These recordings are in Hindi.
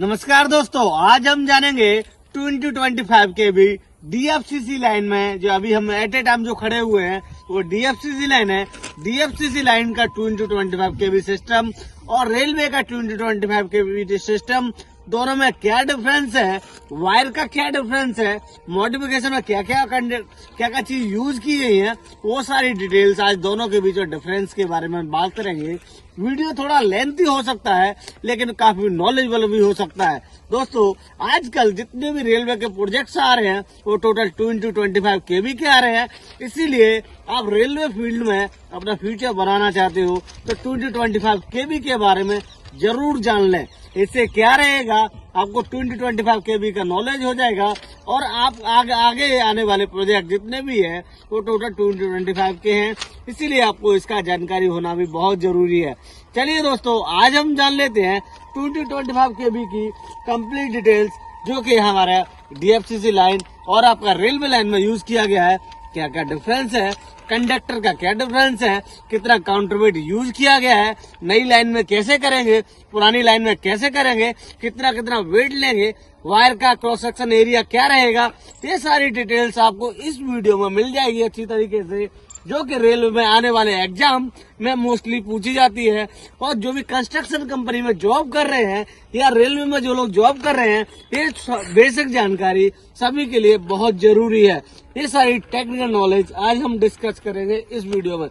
नमस्कार दोस्तों, आज हम जानेंगे 2025 के भी डीएफसीसी लाइन में जो अभी हम एट ए टाइम जो खड़े हुए हैं वो डीएफसीसी लाइन है। डीएफसीसी लाइन का 2025 के भी सिस्टम और रेलवे का 2025 के भी सिस्टम दोनों में क्या डिफरेंस है, वायर का क्या डिफरेंस है, मॉडिफिकेशन में क्या क्या चीज यूज की गई है, वो सारी डिटेल्स आज दोनों के बीच डिफरेंस के बारे में बात करेंगे। वीडियो थोड़ा लेंथी हो सकता है लेकिन काफी नॉलेजेबल भी हो सकता है। दोस्तों, आजकल जितने भी रेलवे के प्रोजेक्ट्स आ रहे हैं वो टोटल 2025 केवी के आ रहे हैं। इसीलिए आप रेलवे फील्ड में अपना फ्यूचर बनाना चाहते हो तो 2025 केवी के बारे में जरूर जान लें। इससे क्या रहेगा, आपको 2025 केवी का नॉलेज हो जाएगा और आप आगे आने वाले प्रोजेक्ट जितने भी है वो टोटल 2025 के हैं। इसीलिए आपको इसका जानकारी होना भी बहुत जरूरी है। चलिए दोस्तों, आज हम जान लेते हैं 2025 केवी की कंप्लीट डिटेल्स, जो कि हमारा डीएफसीसी लाइन और आपका रेलवे लाइन में यूज किया गया है। क्या क्या डिफरेंस है, कंडक्टर का क्या डिफरेंस है, कितना काउंटरवेट यूज किया गया है, नई लाइन में कैसे करेंगे, पुरानी लाइन में कैसे करेंगे, कितना वेट लेंगे, वायर का क्रॉस सेक्शन एरिया क्या रहेगा, ये सारी डिटेल्स आपको इस वीडियो में मिल जाएगी अच्छी तरीके से, जो कि रेलवे में आने वाले एग्जाम में मोस्टली पूछी जाती है। और जो भी कंस्ट्रक्शन कंपनी में जॉब कर रहे हैं या रेलवे में जो लोग जॉब कर रहे हैं, ये बेसिक जानकारी सभी के लिए बहुत जरूरी है। ये सारी टेक्निकल नॉलेज आज हम डिस्कस करेंगे इस वीडियो में।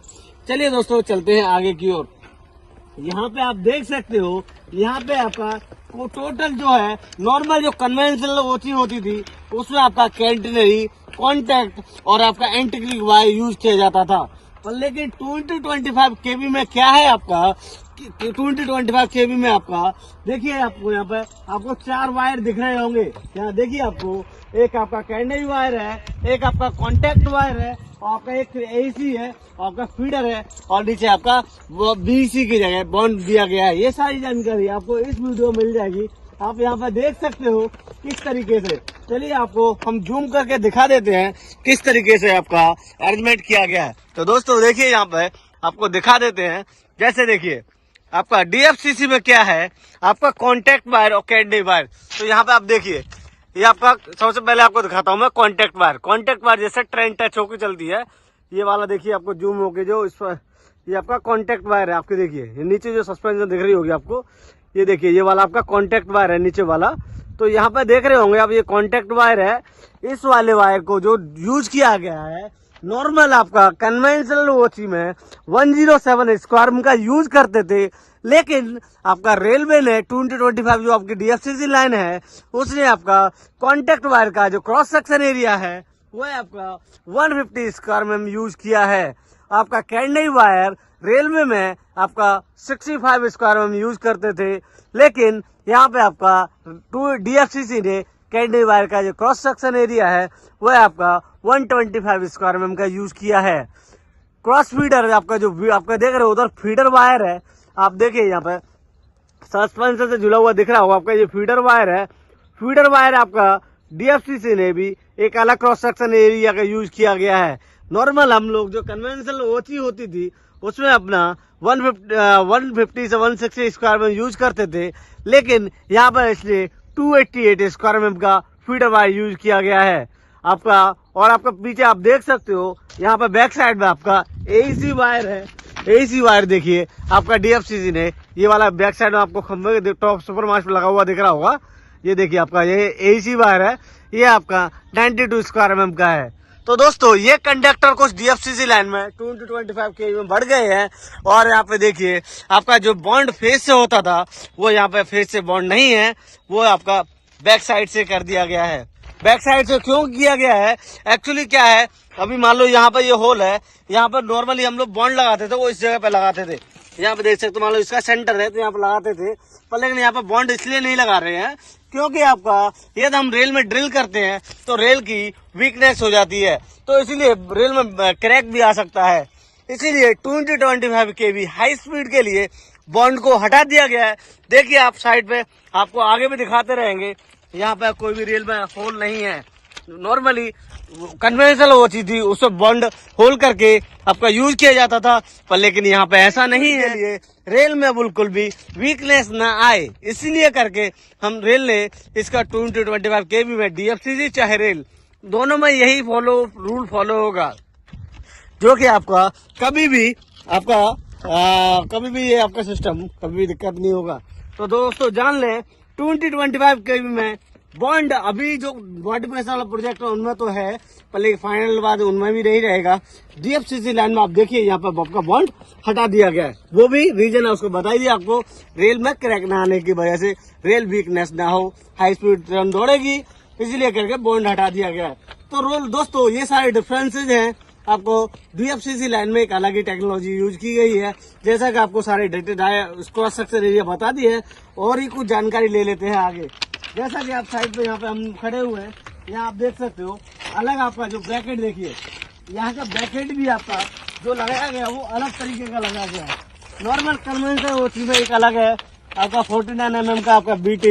चलिए दोस्तों, चलते हैं आगे की ओर। यहाँ पे आप देख सकते हो, यहाँ पे आपका वो टोटल जो है नॉर्मल जो कन्वेंशनल ओची होती थी उसमें आपका कैंटिनरी, कॉन्टैक्ट और आपका एंटीक्लिक वायर यूज किया जाता था। पर लेकिन 2025 केवी में क्या है आपका, 2025 केवी में आपका देखिए, आपको यहाँ पे आपको 4 वायर दिख रहे होंगे। यहाँ देखिए, आपको एक आपका कैंडरी वायर है, एक आपका कॉन्टैक्ट वायर है, और आपका एक एसी है, और आपका फीडर है, और नीचे आपका बीसी की जगह बॉन्ड दिया गया है। ये सारी जानकारी आपको इस वीडियो में मिल जाएगी। आप यहाँ पे देख सकते हो किस तरीके से। चलिए आपको हम जूम करके दिखा देते हैं किस तरीके से आपका अरेंजमेंट किया गया है। तो दोस्तों देखिए, यहाँ पे आपको दिखा देते हैं। जैसे देखिए, आपका डीएफसीसी में क्या है, आपका कॉन्टैक्ट वायर और कैंडी वायर। तो यहाँ पे आप देखिए, ये आपका सबसे पहले आपको दिखाता हूँ मैं कॉन्टैक्ट वायर। कॉन्टैक्ट वायर जैसे ट्रेन टच होकर चलती है, ये वाला देखिए आपको जूम होके जो इस पर, ये आपका कॉन्टैक्ट वायर है। आपके देखिए, ये नीचे जो सस्पेंशन दिख रही होगी आपको, ये देखिए, ये वाला आपका कॉन्टैक्ट वायर है नीचे वाला। तो यहाँ पे देख रहे होंगे आप, ये कॉन्टैक्ट वायर है। इस वाले वायर को जो यूज किया गया है, नॉर्मल आपका कन्वेंशनल वॉची में 107 स्क्वायर का यूज करते थे। लेकिन आपका रेलवे ने 2025 जो आपकी डीएफसीसी लाइन है, उसने आपका कॉन्टैक्ट वायर का जो क्रॉस सेक्शन एरिया है वो आपका 150 स्क्वायर में यूज किया है। आपका कैंडरी वायर रेलवे में आपका 65 स्क्वायर में यूज करते थे, लेकिन यहाँ पे आपका डीएफसीसी ने कैंडरी वायर का जो क्रॉस सेक्शन एरिया है वह आपका 125 स्क्वायर में का यूज किया है। क्रॉस फीडर आपका जो आपका देख रहे हो उधर फीडर वायर है। आप देखिए, यहाँ पे सस्पेंशन से जुड़ा हुआ दिख रहा होगा आपका, ये फीडर वायर है। फीडर वायर आपका डीएफसीसी ने भी एक अलग क्रॉस सेक्शन एरिया का यूज किया गया है। नॉर्मल हम लोग जो कन्वेंशनल ओची होती थी उसमें अपना 150 से 160 स्क्वायर में यूज करते थे, लेकिन यहाँ पर इसलिए 288 स्क्वायर में का फीडर वायर यूज किया गया है आपका। और आपका पीछे आप देख सकते हो, यहाँ पर बैक साइड में आपका एसी वायर है। एसी वायर देखिए, आपका डीएफसीसी ने ये वाला बैक साइड में आपको खंभे के टॉप सुपर मास्ट लगा हुआ दिख रहा होगा। ये देखिए, आपका ये एसी वायर है, ये आपका 92 स्क्वायर mm का है। तो दोस्तों, ये कंडक्टर कुछ डीएफसीसी लाइन में 2025 के में बढ़ गए हैं। और यहाँ पे देखिए, आपका जो बॉन्ड फेस से होता था वो यहाँ पे फेस से बॉन्ड नहीं है, वो आपका बैक साइड से कर दिया गया है। बैक साइड से क्यों किया गया है, एक्चुअली क्या है, अभी मान लो यहाँ पर ये होल है, यहाँ पर नॉर्मली हम लोग बॉन्ड लगाते थे, वो इस जगह पे लगाते थे। यहाँ पे देख सकते हो, मान लो इसका सेंटर है तो यहाँ पे लगाते थे, पर लेकिन यहाँ पे बॉन्ड इसलिए नहीं लगा रहे हैं क्योंकि आपका यदि हम रेल में ड्रिल करते हैं तो रेल की वीकनेस हो जाती है, तो इसीलिए रेल में क्रैक भी आ सकता है। इसीलिए 2025 केवी हाई स्पीड के लिए बॉन्ड को हटा दिया गया है। देखिए, आप साइड पे आपको आगे भी दिखाते रहेंगे, यहाँ पे कोई भी रेल में होल नहीं है, नॉर्मली कन्वेंशनल वो चीज थी, उसको बॉन्ड होल करके आपका यूज किया जाता था, पर लेकिन यहाँ पे ऐसा नहीं है। ये रेल में बिल्कुल भी वीकनेस ना आए, इसीलिए करके हम रेल ने इसका 225 kV में DFCC चाहे रेल दोनों में यही रूल फॉलो होगा, जो कि आपका कभी भी ये आपका सिस्टम कभी भी दिक्कत नहीं होगा। तो दोस्तों जान लें 225 kV में बॉन्ड अभी जो मॉडिफिकेशन वाला प्रोजेक्ट है उनमें तो है, पर लेकिन फाइनल बाद उनमें भी नहीं रहेगा। DFCC लाइन में आप देखिए यहाँ पर आपका बॉन्ड हटा दिया गया है, वो भी रीजन है उसको बताई दिया आपको, रेल में क्रैक ना आने की वजह से, रेल वीकनेस ना हो, हाई स्पीड ट्रेन दौड़ेगी, इसलिए करके बॉन्ड हटा दिया गया है। तो दोस्तों ये सारे डिफरेंसेज हैं। आपको DFCC लाइन में एक अलग ही टेक्नोलॉजी यूज की गई है, जैसा कि आपको सारे क्रॉस सेक्शन एरिया बता दिए है, और ही कुछ जानकारी ले लेते हैं आगे। जैसा कि आप साइड पे यहाँ पे हम खड़े हुए हैं, यहाँ आप देख सकते हो अलग आपका जो ब्रैकेट देखिए, यहाँ का ब्रैकेट भी आपका जो लगाया गया वो अलग तरीके का लगाया गया है। नॉर्मल कन्वेंशन वो चीजें एक अलग है, आपका 49 mm का आपका BT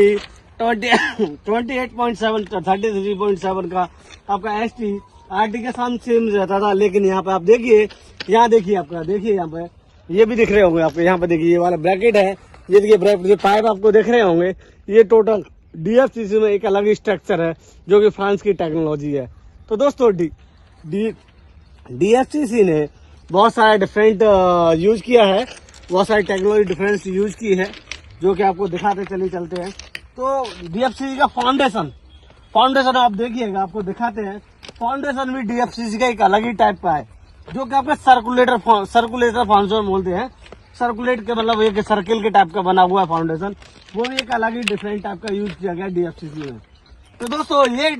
28.7 33.7 का आपका ST RT के साथ सेम रहता था, लेकिन यहाँ पे आप देखिए, यहाँ देखिए आपका देखिए यहाँ पे ये भी दिख रहे होंगे आपको, यहाँ पे देखिए ये वाला ब्रैकेट है, ये देखिए ब्रैकेट पाइप आपको दिख रहे होंगे, ये टोटल DFCC में एक अलग ही स्ट्रक्चर है जो कि फ्रांस की टेक्नोलॉजी है। तो दोस्तों DFCC ने बहुत सारे डिफरेंट यूज किया है, बहुत सारी टेक्नोलॉजी डिफरेंस यूज की है, जो कि आपको दिखाते चलते हैं। तो DFCC का फाउंडेशन आप देखिएगा, आपको दिखाते हैं। फाउंडेशन भी DFCC का एक अलग ही टाइप का है, जो कि आपका सर्कुलेटर फाउंडेशन बोलते हैं। सर्कुलेट के मतलब एक सर्किल के टाइप का बना हुआ है फाउंडेशन, वो भी एक अलग ही डिफरेंट टाइप का यूज किया गया DFCC में। तो दोस्तों ये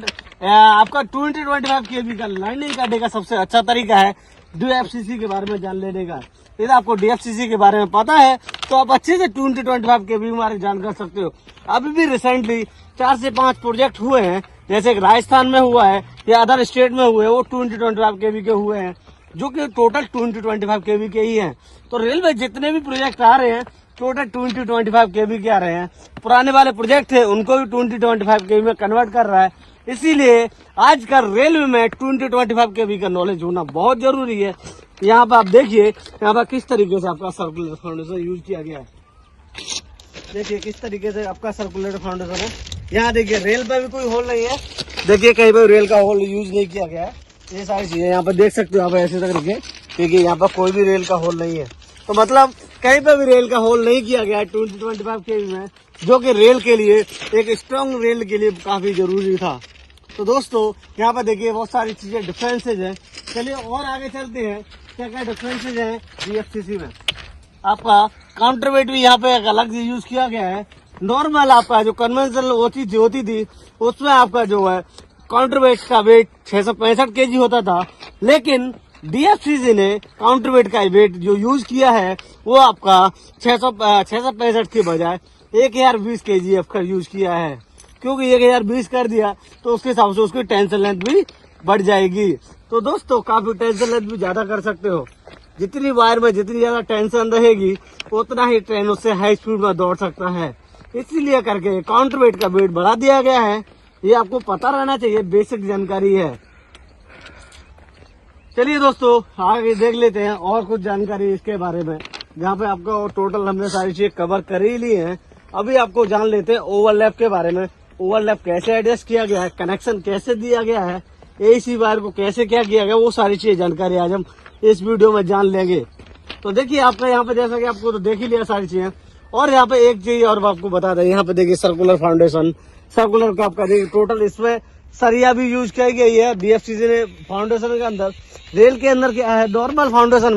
आपका 225 kV का लाइनिंग करने का सबसे अच्छा तरीका है DFCC के बारे में जान लेने का। यदि आपको DFCC के बारे में पता है तो आप अच्छे से 225 kV के बारे में जान कर सकते हो। अभी भी रिसेंटली 4 से 5 प्रोजेक्ट हुए हैं, जैसे राजस्थान में हुआ है या अदर स्टेट में हुए, वो 225 kV के हुए हैं, जो कि टोटल 225 kV के ही हैं। तो रेलवे जितने भी प्रोजेक्ट आ रहे हैं टोटल 225 kV के आ रहे हैं। पुराने वाले प्रोजेक्ट थे उनको भी 225 kV में कन्वर्ट कर रहा है, इसीलिए आजकल रेलवे में 225 kV का नॉलेज होना बहुत जरूरी है। यहाँ पर आप देखिए, यहाँ पर किस तरीके से आपका सर्कुलर फाउंडेशन यूज किया गया है, देखिए किस तरीके से आपका सर्कुलर फाउंडेशन है। यहाँ देखिए रेल पे भी कोई होल नहीं है, देखिए कहीं पर रेल का होल यूज नहीं किया गया है। ये सारी चीजें यहाँ पर देख सकते हो आप ऐसे तरीके, क्योंकि यहाँ पर कोई भी रेल का होल नहीं है, तो मतलब कहीं पर भी रेल का होल नहीं किया गया है 225 kV में, जो कि रेल के लिए एक स्ट्रॉन्ग रेल के लिए काफी जरूरी था। तो दोस्तों यहाँ पर देखिए बहुत सारी चीजें डिफरेंसेज हैं। चलिए और आगे चलते हैं, क्या क्या डिफरेंसेज हैं DFCC में। आपका काउंटर वेट भी यहाँ पे एक अलग से यूज किया गया है। नॉर्मल आपका जो कन्वेंशनल वो चीज होती थी उसमें आपका जो है काउंटर वेट का वेट 665 kg होता था, लेकिन DFCC ने काउंटर वेट का वेट जो यूज किया है वो आपका 665 के बजाय 1020 kg का यूज किया है, क्योंकि 1020 कर दिया तो उसके हिसाब से उसकी टेंशन लेंथ भी बढ़ जाएगी। तो दोस्तों काफी टेंशन लेंथ भी ज्यादा कर सकते हो, जितनी वायर में जितनी ज्यादा टेंशन रहेगी उतना ही ट्रेन उससे हाई स्पीड में दौड़ सकता है, इसीलिए करके काउंटर वेट का वेट बढ़ा दिया गया है। ये आपको पता रहना चाहिए, बेसिक जानकारी है। चलिए दोस्तों आगे देख लेते हैं और कुछ जानकारी इसके बारे में, जहाँ पे आपको टोटल हमने सारी चीजें कवर कर ही ली हैं। अभी आपको जान लेते हैं ओवरलैप के बारे में, ओवरलैप कैसे एडजस्ट किया गया है, कनेक्शन कैसे दिया गया है, AC वायर को कैसे क्या किया गया, वो सारी चीजें जानकारी आज हम इस वीडियो में जान लेंगे। तो देखिए आपका यहाँ पे जैसा कि आपको तो देख ही लिया सारी चीजें, और यहाँ पे एक चीज और आपको बता दें, यहाँ पे देखिए सर्कुलर फाउंडेशन, सर्कुलर का आपका देखिए टोटल इसमें सरिया भी यूज की गई है DFCC ने फाउंडेशन के अंदर। रेल के अंदर क्या है, नॉर्मल फाउंडेशन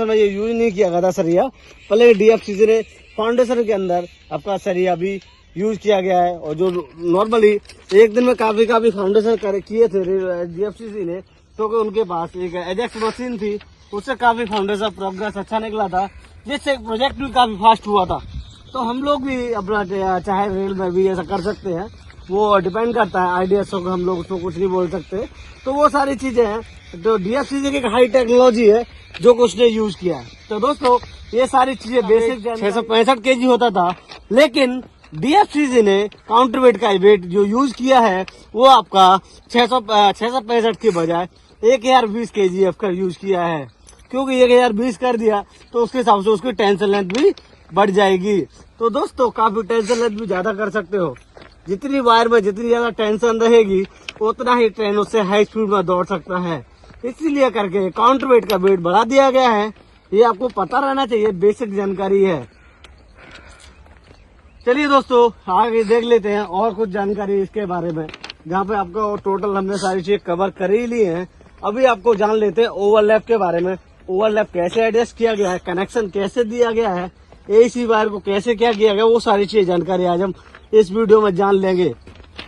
में ये यूज नहीं किया गया था सरिया, पहले DFCC ने फाउंडेशन के अंदर आपका सरिया भी यूज किया गया है। और जो नॉर्मली एक दिन में काफी फाउंडेशन किए थे DFCC ने, क्योंकि उनके पास एक एजेक्स मशीन थी, उससे काफी फाउंडेशन प्रोग्रेस अच्छा निकला था, जिससे प्रोजेक्ट भी काफी फास्ट हुआ था। तो हम लोग भी अपना चाहे रेल में भी ऐसा कर सकते हैं, वो डिपेंड करता है आइडिया से, हम लोग उसको कुछ नहीं बोल सकते। तो वो सारी चीजें हैं, तो DFCC की एक हाई टेक्नोलॉजी है जो कुछ ने यूज किया है। तो दोस्तों ये सारी चीजें बेसिक 665 kg होता था, लेकिन डीएफसीसी ने काउंटर वेट का वेट जो यूज किया है वो आपका 665 के बजाय 1020 kgf का यूज किया है, क्योंकि 1020 कर दिया तो उसके हिसाब से उसकी टेंशन लेंथ भी बढ़ जाएगी। तो दोस्तों काफी टेंशन लेंथ भी ज्यादा कर सकते हो। जितनी वायर में जितनी ज्यादा टेंशन रहेगी उतना ही ट्रेन उससे हाई स्पीड में दौड़ सकता है, इसीलिए करके काउंटर वेट का वेट बढ़ा दिया गया है। ये आपको पता रहना चाहिए, बेसिक जानकारी है। चलिए दोस्तों आगे देख लेते हैं और कुछ जानकारी इसके बारे में, जहाँ पे आपको टोटल हमने सारी चीज कवर कर ही ली है। अभी आपको जान लेते हैं ओवरलैप के बारे में। ओवरलैप कैसे एडजस्ट किया गया है, कनेक्शन कैसे दिया गया है, एसी वायर को कैसे क्या किया गया, वो सारी चीज जानकारी आज हम इस वीडियो में जान लेंगे।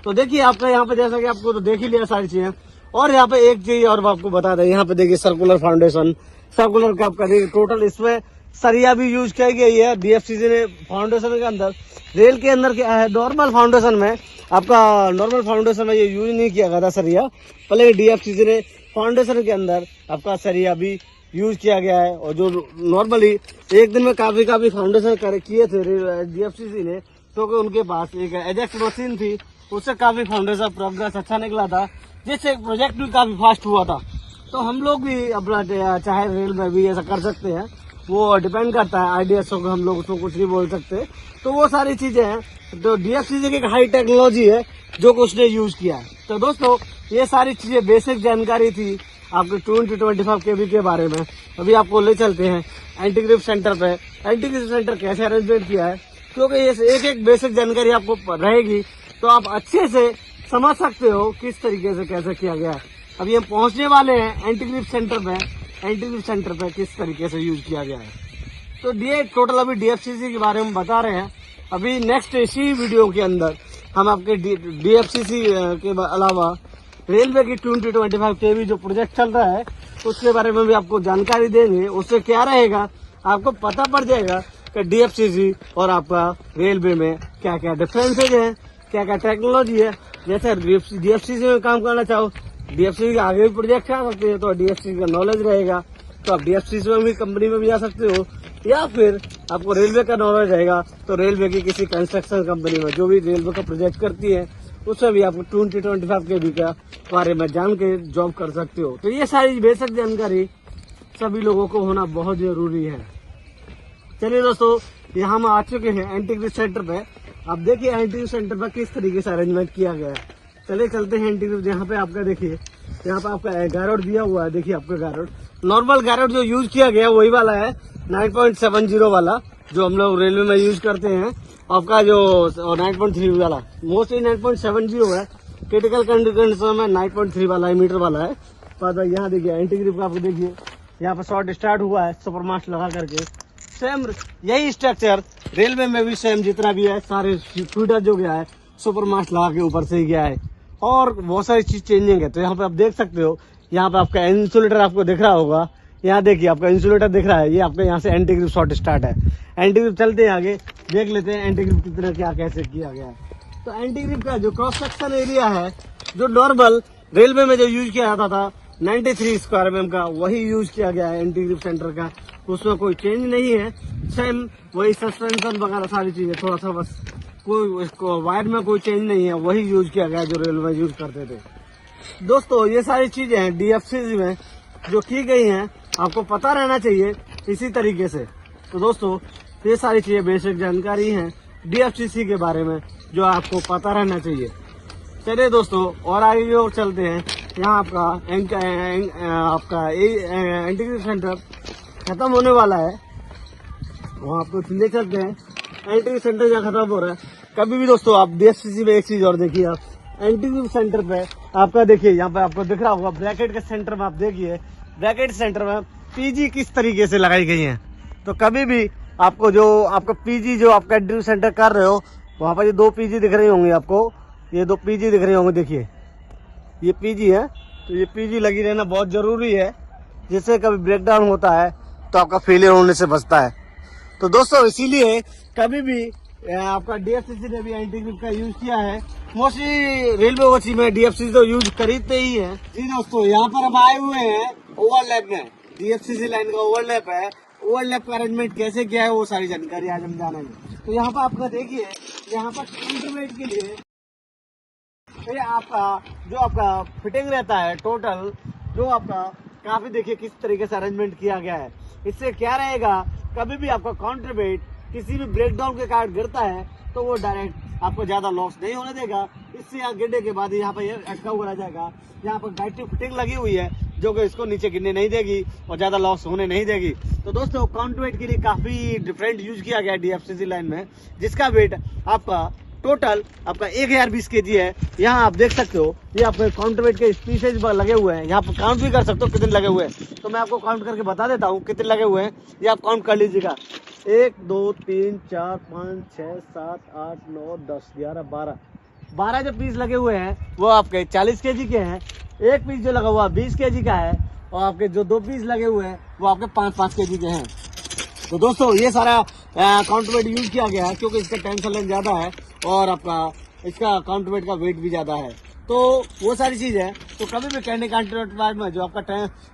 तो देखिए आपका यहाँ पे जैसा कि आपको तो देख ही लिया सारी चीजें, और यहाँ पे एक चीज और आपको बता दें, यहाँ पे देखिए सर्कुलर फाउंडेशन, सर्कुलर का आपका देखिए टोटल इसमें सरिया भी यूज की गई है डीएफसीसी ने। फाउंडेशन के अंदर रेल के अंदर क्या है, नॉर्मल फाउंडेशन में आपका नॉर्मल फाउंडेशन में ये यूज नहीं किया गया था सरिया, पहले डीएफसीसी ने फाउंडेशन के अंदर आपका सरिया भी यूज किया गया है। और जो नॉर्मली एक दिन में काफी फाउंडेशन किए थे डीएफसीसी ने, क्योंकि उनके पास एक एजेक्स मशीन थी, उससे काफी फाउंडेशन प्रोग्रेस अच्छा निकला था, जिससे प्रोजेक्ट भी काफी फास्ट हुआ था। तो हम लोग भी अपना चाहे रेल में भी ऐसा कर सकते हैं, वो डिपेंड करता है आईडीएसओ को, हम लोग उसको कुछ नहीं बोल सकते। तो वो सारी चीजें हैं, तो डीएफसीसी की एक हाई टेक्नोलॉजी है जो कि उसने यूज किया है। तो दोस्तों ये सारी चीजें बेसिक जानकारी थी आपके 20-25 kV के बारे में। अभी आपको ले चलते हैं एंटी ग्रिप सेंटर पे। एंटी ग्रिप सेंटर कैसे अरेंजमेंट किया है, क्योंकि ये एक बेसिक जानकारी आपको रहेगी तो आप अच्छे से समझ सकते हो किस तरीके से कैसे किया गया है। अभी हम पहुंचने वाले हैं एंटी ग्रिप सेंटर पे। एंटी ग्रिप सेंटर पे किस तरीके से यूज किया गया है, तो टोटल अभी डीएफसीसी के बारे में बता रहे हैं। अभी नेक्स्ट इसी वीडियो के अंदर हम आपके डीएफसीसी के अलावा रेलवे की 20-25 kV जो प्रोजेक्ट चल रहा है उसके बारे में भी आपको जानकारी देंगे। उससे क्या रहेगा, आपको पता पड़ जाएगा कि डीएफसीसी और आपका रेलवे में क्या क्या डिफरेंसेज है, क्या क्या टेक्नोलॉजी है। जैसे डीएफसीसी में काम करना चाहो, डीएफसीसी के आगे भी प्रोजेक्ट आ सकते हैं, तो डीएफसीसी का नॉलेज रहेगा तो आप डीएफसीसी में भी कंपनी में भी जा सकते हो, या फिर आपको रेलवे का नॉलेज रहेगा तो रेलवे की किसी कंस्ट्रक्शन कंपनी में जो भी रेलवे का प्रोजेक्ट करती है उसमें भी आपको 20-25 kV का बारे में जान के जॉब कर सकते हो। तो ये सारी बेसिक जानकारी सभी लोगों को होना बहुत जरूरी है। चलिए दोस्तों यहाँ हम आ चुके हैं एंटी ग्रिप सेंटर पे। आप देखिए एंटी ग्रिप सेंटर पर किस तरीके से अरेंजमेंट किया गया है। चलिए चलते हैं एंटी ग्रिप। यहाँ पे आपका देखिए, यहाँ पे आपका गैरोड दिया हुआ है। देखिए आपका गैरोड, नॉर्मल गैरोड जो यूज किया गया वही वाला है, 9.70 वाला जो हम लोग रेलवे में यूज करते हैं। आपका जो 9.3 वाला मोस्टली 9.70 है, क्रिटिकल कंडीशन में 9.3 वाला है, मीटर वाला है। तो यहाँ देखिए एंटी ग्रिप का आपको देखिए यहाँ पे शॉर्ट स्टार्ट हुआ है सुपर मास्ट लगा करके। सेम यही स्ट्रक्चर रेलवे में भी सेम जितना भी है, सारे फीडर जो गया है सुपर मास्ट लगा के ऊपर से ही गया है, और बहुत सारी चीज चेंजिंग है। तो यहाँ पे आप देख सकते हो, यहाँ पे आपका इंसुलेटर आपको दिख रहा होगा, यहाँ देखिए आपका इंसुलेटर दिख रहा है, ये आपका यहाँ से एंटी ग्रिप शॉर्ट स्टार्ट है। एंटी ग्रिप चलते हैं आगे, देख लेते हैं एंटी ग्रिप कितना क्या कैसे किया गया है। तो एंटी ग्रिप का जो क्रॉस सेक्शन एरिया है, जो नॉर्मल रेलवे में जो यूज किया जाता था 93 स्क्वायर mm का, वही यूज किया गया है एंटी ग्रिप सेंटर का। उसमें कोई चेंज नहीं है, सेम वही सस्पेंशन वगैरह सारी चीजें, थोड़ा सा बस कोई वायर में कोई चेंज नहीं है, वही यूज किया गया जो रेलवे यूज करते थे। दोस्तों ये सारी चीजें हैं डीएफसीसी में जो की गई हैं, आपको पता रहना चाहिए इसी तरीके से। तो दोस्तों ये सारी चीजें बेसिक जानकारी हैं डीएफसीसी के बारे में जो आपको पता रहना चाहिए। चलिए दोस्तों और आगे और चलते हैं। यहाँ आपका एंटी ग्रिप सेंटर खत्म होने वाला है, वहाँ आपको ले चलते हैं। एंटी ग्रिप सेंटर जहाँ खत्म हो रहा है, कभी भी दोस्तों आप डीएफसीसी में एक चीज और देखिए, आप एंटी ग्रिप सेंटर पे आपका देखिए, यहाँ पे आपको दिख रहा होगा ब्रैकेट के सेंटर में, आप देखिए ब्रैकेट सेंटर में पीजी किस तरीके से लगाई गई है। तो कभी भी आपको जो आपका पीजी जो आपका एंटी ग्रिप सेंटर कर रहे हो, वहाँ पर ये 2 पीजी दिख रही होंगी आपको, ये 2 पीजी दिख रही होंगी। देखिए ये पीजी है, तो ये पीजी लगी रहना बहुत जरूरी है, जिससे कभी ब्रेकडाउन होता है तो आपका फेलियर होने से बचता है। तो दोस्तों इसीलिए कभी भी आपका डीएफसीसी ने भी एंटी ग्रिप का यूज किया है। मोस्टली रेलवे वॉची में डीएफसीसी तो यूज खरीदते ही है। जी दोस्तों यहाँ पर हम आए हुए हैं ओवरलैप में, डीएफसीसी लाइन का ओवरलैप है। ओवरलैप का अरेंजमेंट कैसे किया है वो सारी जानकारी आज हम जानेंगे। तो यहाँ पर आपका देखिए, यहाँ पर काउंटरवेट के लिए ये आपका जो आपका फिटिंग रहता है टोटल, जो आपका काफी देखिए किस तरीके से अरेंजमेंट किया गया है। इससे क्या रहेगा, कभी भी आपका काउंटरवेट किसी भी ब्रेकडाउन के कारण गिरता है तो वो डायरेक्ट आपको ज्यादा लॉस नहीं होने देगा। इससे यहाँ गिरने के बाद यहाँ पर ये अटका हुआ रह जाएगा। यहाँ पर बैटरी फिटिंग लगी हुई है जो कि इसको नीचे गिरने नहीं देगी और ज्यादा लॉस होने नहीं देगी। तो दोस्तों काउंटरवेट के लिए काफी डिफरेंट यूज किया गया है DFCC लाइन में, जिसका वेट आपका टोटल आपका 1020 kg है। यहाँ आप देख सकते हो ये आपके काउंटरवेट के स्पीसेज लगे हुए हैं। यहाँ पर काउंट भी कर सकते हो कितने लगे हुए हैं, तो मैं आपको काउंट करके बता देता हूँ कितने लगे हुए हैं। ये आप काउंट कर लीजिएगा, 1 2 3 4 5 6 7 8 9 10 11 12 जो पीस लगे हुए हैं वो आपके 40 kg के हैं। एक पीस जो लगा हुआ 20 kg का है और आपके जो 2 पीस लगे हुए हैं वो आपके 5 kg के हैं। तो दोस्तों ये सारा काउंटरवेट यूज किया गया है क्योंकि इसका टेंशन लेंथ ज्यादा है और आपका इसका काउंटरवेट का वेट भी ज्यादा है। तो वो सारी चीज है। तो कभी भी कैंडी काउंटरवेट में जो आपका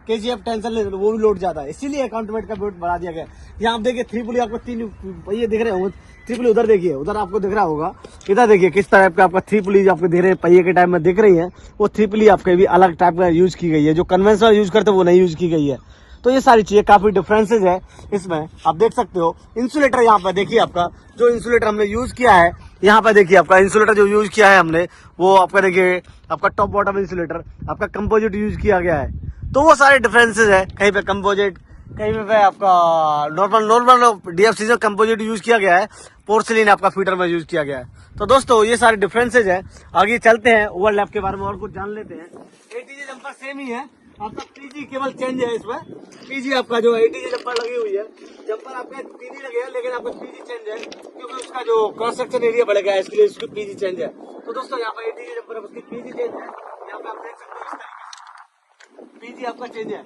KGF टेंशन लेंथ वो भी लोड ज्यादा है, इसीलिए काउंटरवेट का वेट बढ़ा दिया गया। यहाँ आप देखिए 3 पुली आपको 3 पहिए दिख रहे होंगे। 3 पुली उधर देखिए, उधर आपको दिख रहा होगा। इधर देखिए किस टाइप का आपका 3 पुली आपको दिख रहे पहिए के टाइप में दिख रही है, वो 3 पुली आपके भी अलग टाइप का यूज की गई है। जो कन्वेंशनल यूज करते वो नहीं यूज की गई है। तो ये सारी चीजें काफी डिफरेंसेज है इसमें, आप देख सकते हो। इंसुलेटर यहाँ पर देखिए, आपका जो इंसुलेटर हमने यूज किया है, यहाँ पर देखिए आपका इंसुलेटर जो यूज किया है हमने, वो आपका देखिए आपका टॉप बॉटम इंसुलेटर आपका कंपोजिट यूज किया गया है। तो वो सारे डिफरेंसेज है, कहीं पे कंपोजिट, कहीं पे आपका नॉर्मल DFCC कंपोजिट यूज किया गया है, पोर्सिलिन आपका फीटर में यूज किया गया है। तो दोस्तों ये सारे डिफरेंसेज है। आगे चलते हैं ओवरलैप के बारे में और कुछ जान लेते हैं। ATG जंपर सेम ही है, आपका PG केवल चेंज है इसमें। PG आपका जो ATG जंपर लगी हुई है, जंपर आपका PG लगे है लेकिन आपका PG चेंज है क्योंकि उसका जो क्रॉस सेक्शन एरिया बढ़ेगा, इसके लिए उसकी PG चेंज है। तो दोस्तों यहाँ पर ATG जंपर है, उसकी PG चेंज है। यहाँ पे आप देख सकते हो इस तरीके PG आपका चेंज है।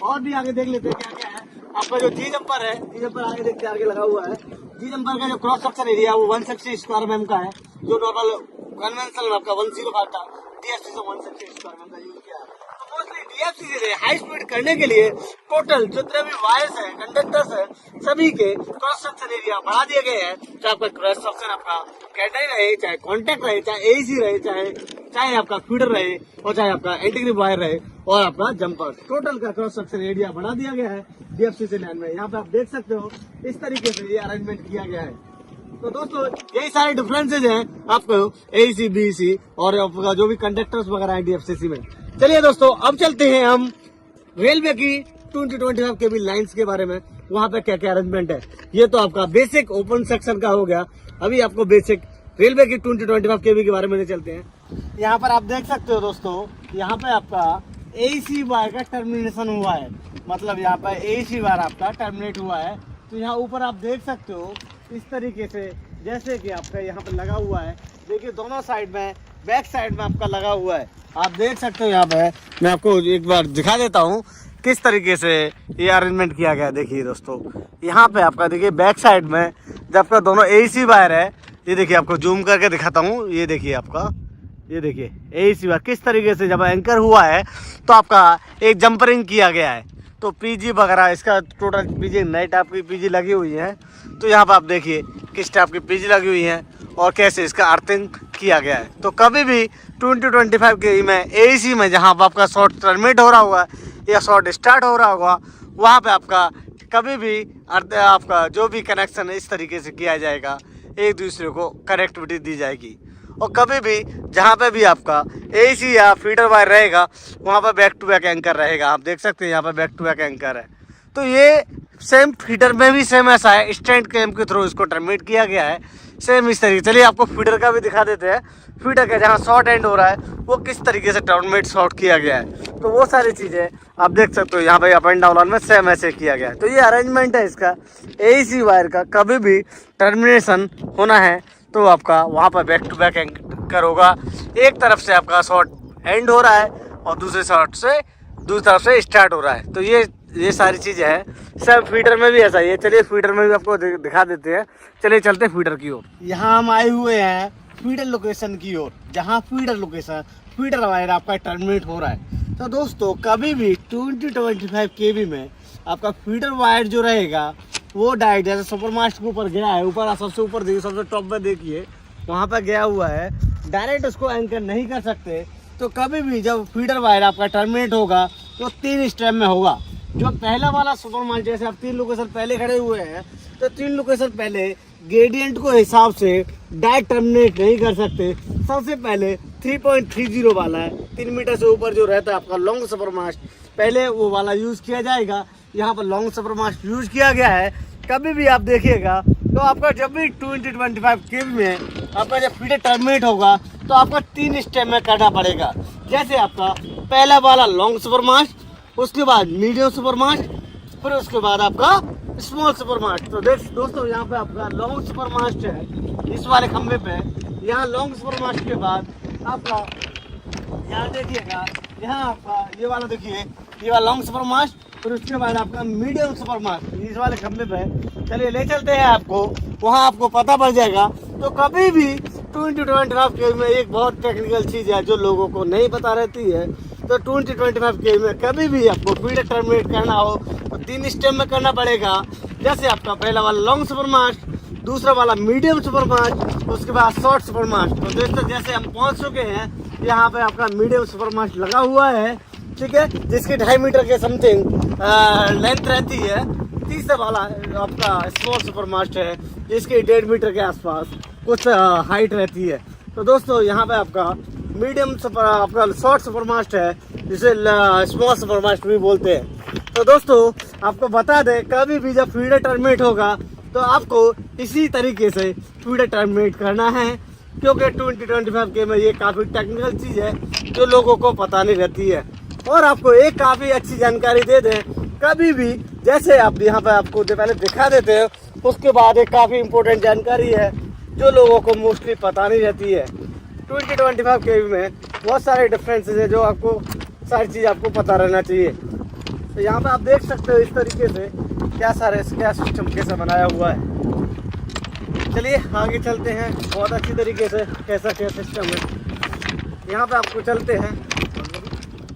और भी आगे देख लेते हैं क्या क्या है। आपका जो G जंपर है, G जंपर आगे देखते हैं, आगे लगा हुआ है। G जंपर का जो क्रॉस सेक्शन एरिया वो 160 स्क्वायर mm का है, जो नॉर्मल कन्वेंशनल आपका 105 था, DFCC 160 स्क्वायर mm का यूज किया है। DFCC ने हाई स्पीड करने के लिए टोटल जितने भी वायर्स हैं, कंडक्टर्स हैं, सभी के क्रॉस सेक्शन एरिया बढ़ा दिए गए हैं। चाहे आपका क्रॉस सेक्शन आपका कैटरी रहे, चाहे कॉन्टैक्ट रहे, चाहे AEC रहे, चाहे आपका फीडर रहे और चाहे आपका एंटी वायर रहे और आपका जंपर, टोटल का क्रॉस सेक्शन एरिया बढ़ा दिया गया है DFCC लाइन में। यहाँ पे आप देख सकते हो इस तरीके से ये अरेंजमेंट किया गया है। तो दोस्तों यही सारे डिफरेंसेज हैं आपको AEC, BEC और आपका जो भी कंडक्टर्स वगैरह है DFCC में। चलिए दोस्तों अब चलते हैं हम रेलवे की 2025 kV लाइन्स के बारे में, वहाँ पे क्या क्या अरेंजमेंट है। ये तो आपका बेसिक ओपन सेक्शन का हो गया। अभी आपको बेसिक रेलवे की 2025 kV के बारे में चलते हैं। यहाँ पर आप देख सकते हो दोस्तों, यहाँ पे आपका AEC वायर का टर्मिनेशन हुआ है, मतलब यहाँ पर AEC वायर आपका टर्मिनेट हुआ है। तो यहाँ ऊपर आप देख सकते हो इस तरीके से, जैसे कि आपका यहाँ पे लगा हुआ है। देखिए दोनों साइड में, बैक साइड में आपका लगा हुआ है, आप देख सकते हो। यहाँ पे मैं आपको एक बार दिखा देता हूँ किस तरीके से ये अरेंजमेंट किया गया है। देखिए दोस्तों यहाँ पे आपका देखिए बैक साइड में जब आपका दोनों AEC वायर है, ये देखिए आपको जूम करके दिखाता हूँ। ये देखिए आपका, ये देखिए AEC वायर किस तरीके से जब एंकर हुआ है तो आपका एक जंपरिंग किया गया है। तो PG वगैरह इसका टोटल PG नई टाइप की PG लगी हुई है। तो यहाँ पर आप देखिए किस टाइप की PG लगी हुई है और कैसे इसका अर्थिंग किया गया है। तो कभी भी 2025 kV में AEC में जहाँ पर आपका शॉर्ट टर्मिनेट हो रहा होगा या शॉर्ट स्टार्ट हो रहा होगा, वहाँ पे आपका कभी भी आपका जो भी कनेक्शन इस तरीके से किया जाएगा, एक दूसरे को कनेक्टिविटी दी जाएगी। और कभी भी जहाँ पे भी आपका AEC या फीडर वायर रहेगा वहाँ पर बैक टू बैक एंकर रहेगा। आप देख सकते हैं यहाँ पर बैक टू बैक एंकर है। तो ये सेम फीडर में भी सेम ऐसा है, स्टैंड कैम के थ्रू इसको टर्मिनेट किया गया है सेम इस तरीके। चलिए आपको फीडर का भी दिखा देते हैं, फीडर का जहाँ शॉर्ट एंड हो रहा है वो किस तरीके से टर्मिनेट शॉर्ट किया गया है। तो वो सारी चीज़ें आप देख सकते हो यहाँ पे अप एंड डाउन में सेम ऐसे किया गया है। तो ये अरेंजमेंट है इसका AEC वायर का। कभी भी टर्मिनेशन होना है तो आपका वहाँ पर बैक टू बैक एंकर होगा। एक तरफ से आपका शॉर्ट एंड हो रहा है और दूसरी तरफ से स्टार्ट हो रहा है। तो ये सारी चीज़ें हैं। सब फीडर में भी ऐसा ही है। चलिए फीडर में भी आपको दिखा देते हैं। चलिए चलते हैं फीडर की ओर। यहाँ हम आए हुए हैं फीडर लोकेशन की ओर, जहाँ फीडर वायर आपका टर्मिनेट हो रहा है। तो दोस्तों कभी भी 2025 kV में आपका फीडर वायर जो रहेगा वो डायरेक्ट जैसे सुपर मास्ट के ऊपर गया है, ऊपर सबसे ऊपर देखिए, सबसे टॉप में देखिए वहाँ पर गया हुआ है, डायरेक्ट उसको एंकर नहीं कर सकते। तो कभी भी जब फीडर वायर आपका टर्मिनेट होगा तो 3 स्टेप में होगा। जो पहला वाला सुपर मास्ट, जैसे आप 3 लोकेशन पहले खड़े हुए हैं तो 3 लोकेशन पहले ग्रेडियंट को हिसाब से डायरेक्ट टर्मिनेट नहीं कर सकते। सबसे पहले 3.30 वाला है, 3 मीटर से ऊपर जो रहता है आपका लॉन्ग सुपर मास्ट, पहले वो वाला यूज़ किया जाएगा। यहाँ पर लॉन्ग सुपर मास्ट यूज़ किया गया है। कभी भी आप देखिएगा तो आपका जब भी 20-25 केवी में आपका जब फीडर टर्मिनेट होगा तो आपका 3 स्टेप में करना पड़ेगा। जैसे आपका पहला वाला लॉन्ग सुपर मास्ट, उसके बाद मीडियम सुपर मास्ट, फिर उसके बाद आपका स्मॉल सुपर मास्ट। तो दोस्तों यहाँ पे आपका लॉन्ग सुपर मास्ट है इस वाले खंबे पे। यहाँ लॉन्ग सुपर मास्ट के बाद आपका यहाँ देखिएगा, यहाँ आपका ये वाला देखिए, ये वाला लॉन्ग सुपर मास्ट, फिर उसके बाद आपका मीडियम सुपर मास्ट इस वाले खंबे पे। चलिए ले चलते हैं आपको, वहाँ आपको पता पड़ जाएगा। तो कभी भी 20-25 केवी में एक बहुत टेक्निकल चीज़ है जो लोगों को नहीं पता रहती है। तो 20-25 केवी में कभी भी आपको फीडर टर्मिनेट करना हो तो 3 स्टेप में करना पड़ेगा। जैसे आपका पहला वाला लॉन्ग सुपर मास्ट, दूसरा वाला मीडियम सुपर मास्ट, उसके बाद शॉर्ट सुपर मास्ट। तो दोस्तों जैसे हम पहुँच चुके हैं, यहाँ पे आपका मीडियम सुपर मास्ट लगा हुआ है, ठीक है, जिसकी 2.5 मीटर के समथिंग लेंथ रहती है। तीसरा वाला आपका स्मॉल सुपर मास्ट है, जिसकी 1.5 मीटर के आसपास कुछ हाइट रहती है। तो दोस्तों यहाँ पे आपका मीडियम सुपर, आपका शॉर्ट सुपर मास्ट है, जिसे स्मॉल सुपर मास्ट भी बोलते हैं। तो दोस्तों आपको बता दें, कभी भी जब फीडर टर्मिनेट होगा तो आपको इसी तरीके से फीडर टर्मिनेट करना है, क्योंकि 20-25 के में ये काफ़ी टेक्निकल चीज़ है जो लोगों को पता नहीं रहती है। और आपको एक काफ़ी अच्छी जानकारी दे दें, कभी भी जैसे आप यहाँ पर आपको पहले दिखा देते हैं, उसके बाद एक काफ़ी इम्पोर्टेंट जानकारी है जो लोगों को मोस्टली पता नहीं रहती है। 20-25 केवी में बहुत सारे डिफरेंसेस है जो आपको सारी चीज़ आपको पता रहना चाहिए। तो यहाँ पे आप देख सकते हो इस तरीके से क्या सिस्टम कैसे बनाया हुआ है। चलिए आगे चलते हैं, बहुत अच्छी तरीके से कैसा क्या सिस्टम है यहाँ पे आपको चलते हैं।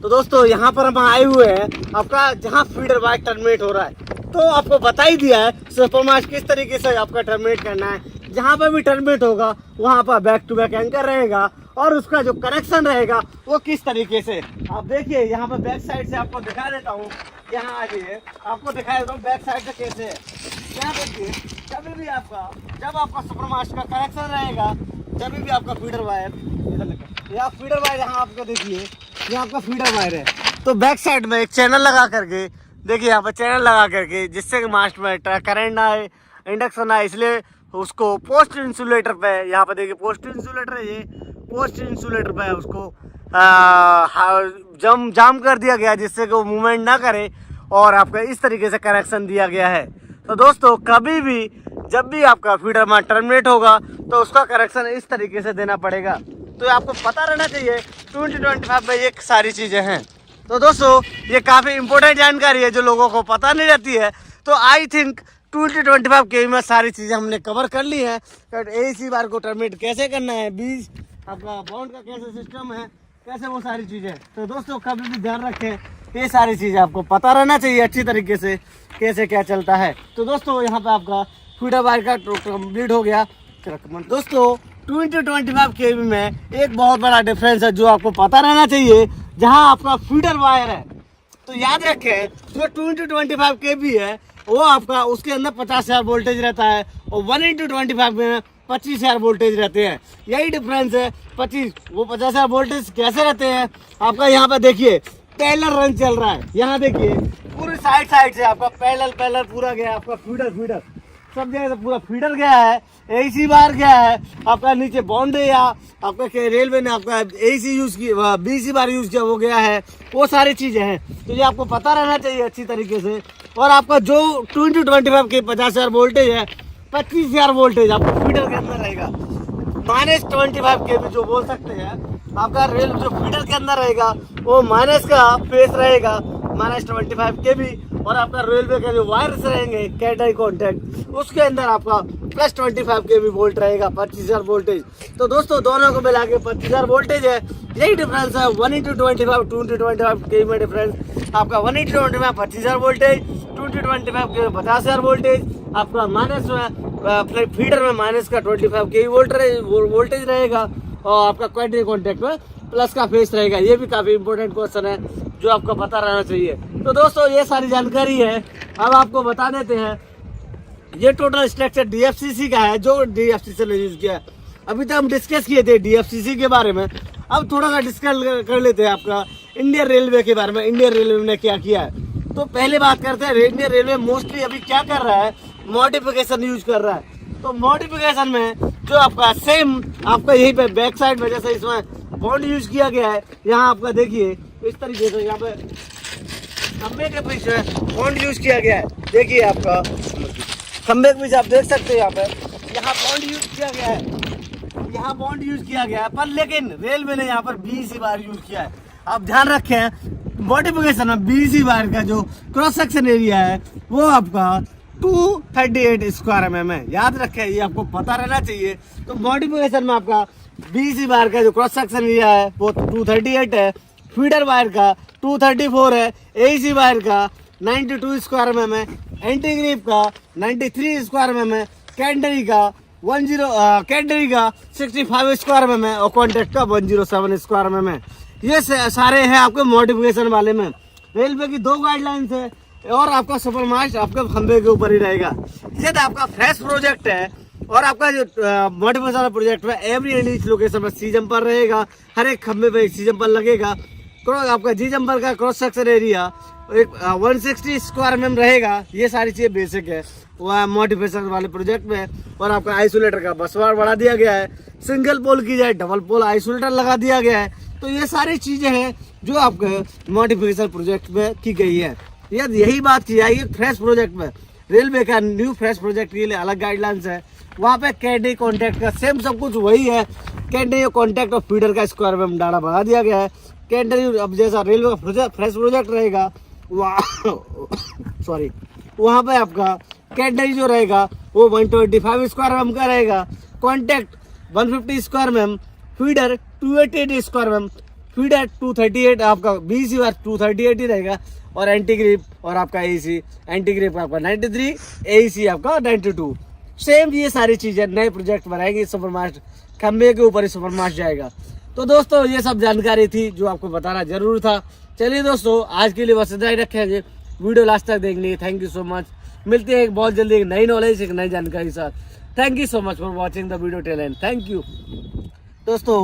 तो दोस्तों यहाँ पर हम आए हुए हैं आपका जहाँ फीडर वायर टर्मिनेट हो रहा है। तो आपको बता ही दिया है सुपर मास्ट किस तरीके से आपका टर्मिनेट करना है। जहाँ पर भी टर्मिनेट होगा वहाँ पर बैक टू बैक एंकर रहेगा और उसका जो कनेक्शन रहेगा वो किस तरीके से, आप देखिए यहाँ पर बैक साइड से आपको दिखा देता हूँ। यहाँ आ जाइए, आपको दिखा देता हूँ बैक साइड से कैसे है। यहाँ देखिए, जब भी आपका सुपर मास्ट का कनेक्शन रहेगा, जब भी आपका फीडर वायर यहाँ फीडर वायर, यहाँ आपको देखिए ये आपका फीडर वायर है, तो बैक साइड में एक चैनल लगा करके देखिए, यहाँ पर चैनल लगा करके जिससे कि मास्ट में करंट ना आए, इंडक्शन ना आए, इसलिए उसको पोस्ट इंसुलेटर पे, यहाँ पर देखिए पोस्ट इंसुलेटर है, ये पोस्ट इंसुलेटर पे उसको जाम कर दिया गया जिससे कि वो मूवमेंट ना करे और आपका इस तरीके से कनेक्शन दिया गया है। तो दोस्तों कभी भी जब भी आपका फीडर में टर्मिनेट होगा तो उसका कनेक्शन इस तरीके से देना पड़ेगा। तो आपको पता रहना चाहिए 20-25 में ये सारी चीज़ें हैं। तो दोस्तों ये काफ़ी इंपॉर्टेंट जानकारी है जो लोगों को पता नहीं रहती है। तो आई थिंक 20-25 केवी में सारी चीज़ें हमने कवर कर ली है। AC बार को टर्मिनेट कैसे करना है, बीज आपका बाउंड का कैसे सिस्टम है, कैसे वो सारी चीज़ें। तो दोस्तों कभी भी ध्यान रखें, ये सारी चीज़ें आपको पता रहना चाहिए अच्छी तरीके से कैसे क्या चलता है। तो दोस्तों यहाँ पे आपका फीडर वायर का कंप्लीट हो गया। दोस्तों 20-25 केवी में एक बहुत बड़ा डिफरेंस है जो आपको पता रहना चाहिए। जहाँ आपका फीडर वायर है तो याद रखें, जो 20-25 केवी है वो आपका उसके अंदर 50,000 वोल्टेज रहता है और 1x25 में 25,000 वोल्टेज रहते हैं। यही डिफरेंस है। 50,000 वोल्टेज कैसे रहते हैं, आपका यहाँ पे देखिए पैरेलल रन चल रहा है। यहाँ देखिए पूरी साइड से आपका पैरेलल पूरा गया, आपका फीडर सब जगह से पूरा फीडर गया है, AC बार गया है, आपका नीचे बाउंड या आपका रेलवे ने आपका AC यूज़ की, BC बार यूज़ किया वो गया है, वो सारी चीज़ें हैं। तो ये आपको पता रहना चाहिए अच्छी तरीके से। और आपका जो 20-25 के 50,000 वोल्टेज है, 25,000 वोल्टेज आपको फीडर के अंदर रहेगा। -25 के भी जो बोल सकते हैं, आपका रेल जो फीडर के अंदर रहेगा वो माइनस का फेस रहेगा, -25 के भी। और आपका रेलवे के जो वायर्स रहेंगे कैटाई कॉन्टैक्ट, उसके अंदर आपका +25 के भी वोल्ट रहेगा, 25,000 वोल्टेज। तो दोस्तों दोनों को मिला के 25,000 वोल्टेज है। यही डिफरेंस है 1x25, 2x25 के में डिफरेंस। आपका 1x25 25,000 वोल्टेज, 2x25 के 50,000 वोल्टेज। आपका माइनस में फीडर में माइनस का 25 kV वोल्टेज रहेगा और आपका क्वाड्री कॉन्टैक्ट में प्लस का फेस रहेगा। ये भी काफी इंपॉर्टेंट क्वेश्चन है जो आपको पता रहना चाहिए। तो दोस्तों ये सारी जानकारी है, अब आपको बता देते हैं ये टोटल स्ट्रक्चर DFCC का है जो DFCC ने यूज किया है। अभी तक हम डिस्कस किए थे DFCC के बारे में, अब थोड़ा सा डिस्कस कर लेते हैं आपका इंडियन रेलवे के बारे में, इंडियन रेलवे ने क्या किया है। तो पहले बात करते हैं इंडियन रेलवे मोस्टली अभी क्या कर रहा है, मॉडिफिकेशन यूज कर रहा है। तो मॉडिफिकेशन में जो आपका सेम आपका यहीं पे बैक साइड में जैसे इसमें बॉन्ड यूज किया गया है, यहाँ आपका देखिए इस तरीके से यहाँ पे खंबे के पीछे बॉन्ड यूज किया गया है। देखिए आपका खंबे के पीछे आप देख सकते हैं यहाँ बॉन्ड यूज किया गया है, यहाँ बॉन्ड यूज किया गया है, पर लेकिन रेलवे ने यहाँ पर 20 बार यूज किया है। आप ध्यान रखें मॉडिफिकेशन में 20 बार का जो क्रॉस सेक्शन एरिया है वो आपका 238 स्क्वायर mm है। याद रखें, ये आपको पता रहना चाहिए। तो मॉडिफिकेशन में आपका 20 बार का जो क्रॉस सेक्शन एरिया है वो 238 है, फीडर वायर का 234 है, AC वायर का 92 स्क्वायर mm है, एंटी ग्रिप का 93 स्क्वायर mm है, कैंडरी का 65 स्क्वायर mm है और कॉन्टैक्ट का 107 स्क्वायर mm है। ये सारे हैं आपके मॉडिफिकेशन वाले में। रेलवे की 2 गाइडलाइंस है और आपका सुपर मास्ट आपके खंबे के ऊपर ही रहेगा। ये तो आपका फ्रेश प्रोजेक्ट है और आपका जो मॉडिफिकेशन प्रोजेक्ट में एवरी इंच लोकेशन में सी जंपर रहेगा, हर एक खंबे पे एक सी जंपर लगेगा। आपका जी जंपर का cross section area 160 square mm रहेगा। ये सारी चीजें बेसिक है वह मॉडिफिकेशन वाले प्रोजेक्ट में। और आपका आइसोलेटर का बसवार बढ़ा दिया गया है, सिंगल पोल की जाए डबल पोल आइसोलेटर लगा दिया गया है। तो ये सारी चीजें हैं जो आपके मॉडिफिकेशन प्रोजेक्ट में की गई है। यही बात की जाएगी फ्रेश प्रोजेक्ट में। रेलवे का न्यू फ्रेश प्रोजेक्ट के लिए अलग गाइडलाइंस है, वहाँ पे कैंडी कॉन्टैक्ट का सेम सब कुछ वही है। कैंडी कॉन्टैक्ट और फीडर का स्क्वायर में डाटा बढ़ा दिया गया है। कैंडी अब जैसा रेलवे का फ्रेश प्रोजेक्ट रहेगा सॉरी वहाँ पे आपका कैंडी जो रहेगा वो 125 स्क्वायर mm का रहेगा, contact 150 square mm, feeder 288 square mm, feeder 238 आपका 20 बार 238 ही रहेगा और एंटी ग्रिप और आपका AC एंटी ग्रिप आपका 93, AC आपका 92। सेम ये सारी चीजें नए प्रोजेक्ट बनाएंगे। सुपरमास्ट खंबे के ऊपर ही सुपरमास्ट जाएगा। तो दोस्तों ये सब जानकारी थी जो आपको बताना जरूर था। चलिए दोस्तों आज के लिए बस इतना ही रखेंगे। वीडियो लास्ट तक देखने के थैंक यू सो मच। मिलते हैं बहुत जल्दी एक नई नॉलेज एक नई जानकारी के साथ। Thank you so much for watching the video till and thank you. दोस्तों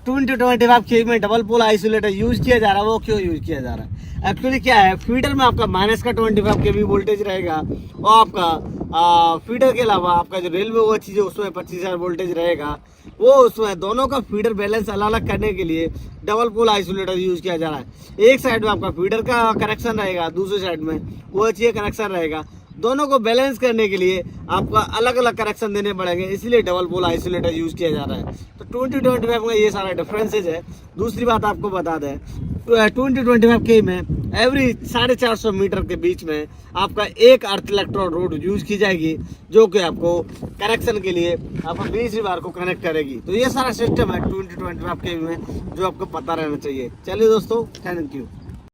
2025 kV में डबल पोल आइसोलेटर यूज किया जा रहा है। वो क्यों यूज किया जा रहा है? एक्चुअली क्या है, फीडर में आपका माइनस का 25 kV वोल्टेज रहेगा और आपका फीडर के अलावा आपका जो रेलवे वो चीज़ है उसमें 25,000 वोल्टेज रहेगा। वो उसमें दोनों का फीडर बैलेंस अलग अलग करने के लिए डबल पोल आइसोलेटर यूज किया जा रहा है। एक साइड में आपका फीडर का कनेक्शन रहेगा, दूसरी साइड में वो चीज़ कनेक्शन रहेगा। दोनों को बैलेंस करने के लिए आपका अलग अलग कनेक्शन देने पड़ेंगे, इसलिए डबल पोल आइसोलेटर यूज किया जा रहा है। तो 2025 में ये सारा डिफरेंसेज है। दूसरी बात आपको बता दें 2025 के में एवरी 450 मीटर के बीच में आपका एक अर्थ इलेक्ट्रोड रोड यूज की जाएगी जो कि आपको कनेक्शन के लिए आपको 20 बार को कनेक्ट करेगी। तो ये सारा सिस्टम है 2025 के में जो आपको पता रहना चाहिए। चलिए दोस्तों थैंक यू।